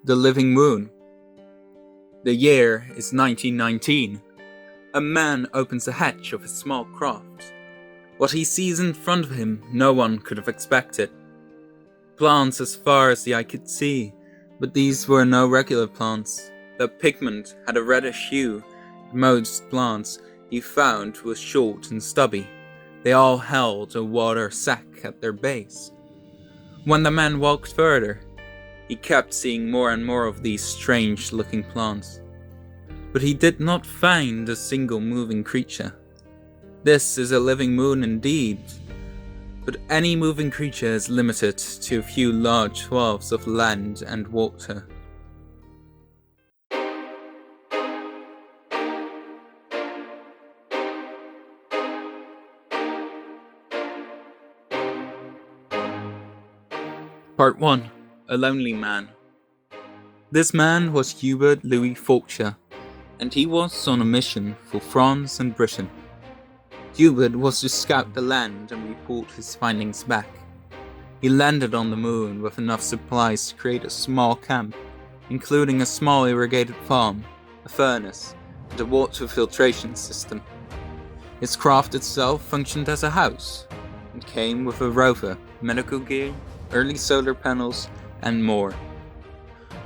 The living moon. The year is 1919. A man opens the hatch of his small craft. What he sees in front of him no one could have expected. Plants as far as the eye could see, but these were no regular plants. Their pigment had a reddish hue. Most plants he found were short and stubby. They all held a water sac at their base. When the man walked further, he kept seeing more and more of these strange-looking plants. But he did not find a single moving creature. This is a living moon indeed, but any moving creature is limited to a few large swaths of land and water. Part 1. A Lonely Man. This man was Hubert Louis Fulcher, and he was on a mission for France and Britain. Hubert was to scout the land and report his findings back. He landed on the moon with enough supplies to create a small camp, including a small irrigated farm, a furnace, and a water filtration system. His craft itself functioned as a house, and came with a rover, medical gear, early solar panels, and more.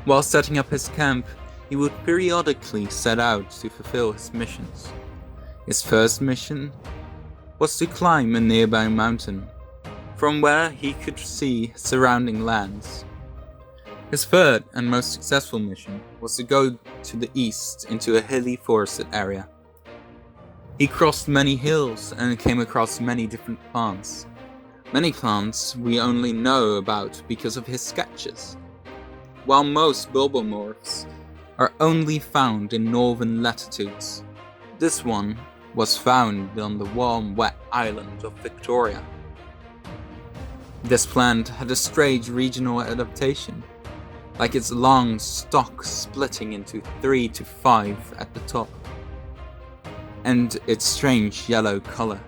While setting up his camp, he would periodically set out to fulfill his missions. His first mission was to climb a nearby mountain, from where he could see surrounding lands. His third and most successful mission was to go to the east into a hilly forested area. He crossed many hills and came across many different plants. Many plants we only know about because of his sketches, while most bulbomorphs are only found in northern latitudes. This one was found on the warm, wet island of Victoria. This plant had a strange regional adaptation, like its long stalk splitting into 3 to 5 at the top, and its strange yellow color.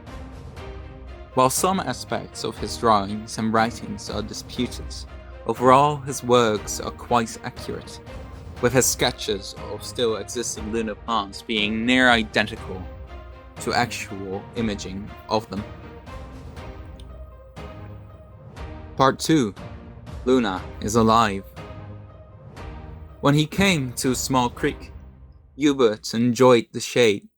While some aspects of his drawings and writings are disputed, overall his works are quite accurate, with his sketches of still existing lunar plants being near identical to actual imaging of them. Part 2. Luna is alive. When he came to a small creek, Hubert enjoyed the shade,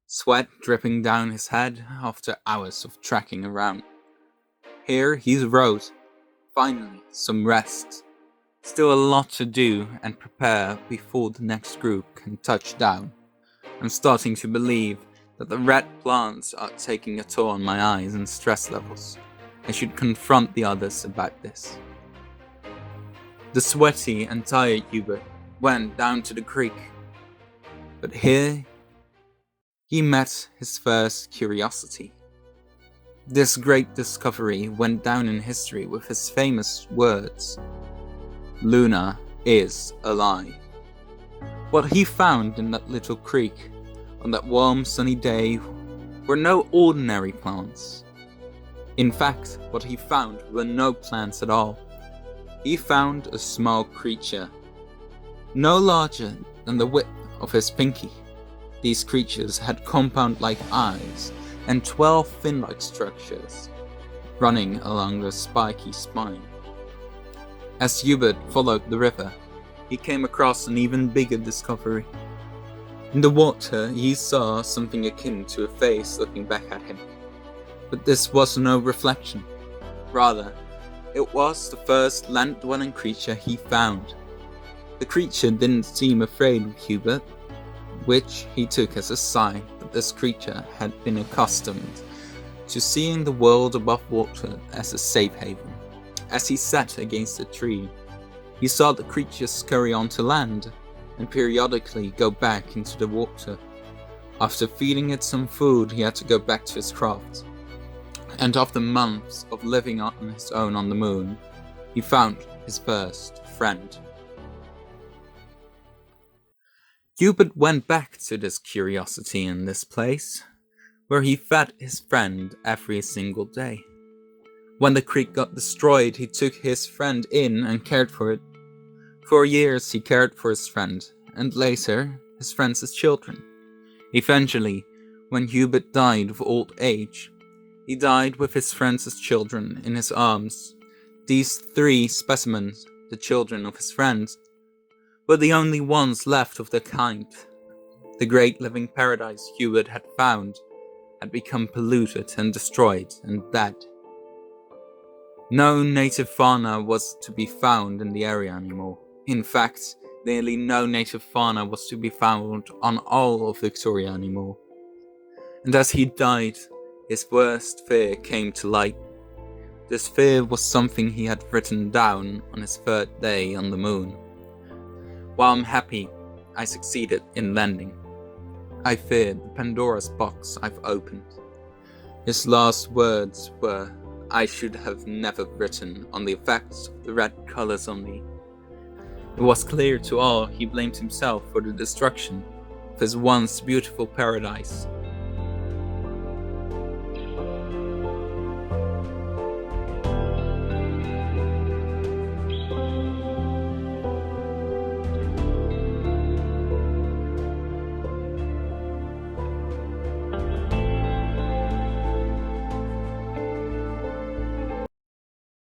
sweat dripping down his head after hours of trekking around. Here he wrote, finally some rest. Still a lot to do and prepare before the next group can touch down. I'm starting to believe that the red plants are taking a toll on my eyes and stress levels. I should confront the others about this. The sweaty and tired Hubert went down to the creek, but here he met his first curiosity. This great discovery went down in history with his famous words, "Luna is alive." What he found in that little creek on that warm sunny day were no ordinary plants. In fact, what he found were no plants at all. He found a small creature, no larger than the width of his pinky. These creatures had compound-like eyes and 12 fin-like structures running along their spiky spine. As Hubert followed the river, he came across an even bigger discovery. In the water, he saw something akin to a face looking back at him. But this was no reflection. Rather, it was the first land-dwelling creature he found. The creature didn't seem afraid of Hubert, which he took as a sign that this creature had been accustomed to seeing the world above water as a safe haven. As he sat against a tree, he saw the creature scurry onto land and periodically go back into the water. After feeding it some food, he had to go back to his craft. And after months of living on his own on the moon, he found his first friend. Hubert went back to this curiosity in this place, where he fed his friend every single day. When the creek got destroyed, he took his friend in and cared for it. For years he cared for his friend, and later his friends' children. Eventually, when Hubert died of old age, he died with his friends' children in his arms. These 3 specimens, the children of his friends, were the only ones left of their kind. The great living paradise Hubert had found had become polluted and destroyed and dead. No native fauna was to be found in the area anymore. In fact, nearly no native fauna was to be found on all of Victoria anymore. And as he died, his worst fear came to light. This fear was something he had written down on his 3rd day on the moon. While I'm happy I succeeded in landing, I fear the Pandora's box I've opened. His last words were, I should have never written on the effects of the red colors on me. It was clear to all he blamed himself for the destruction of his once beautiful paradise.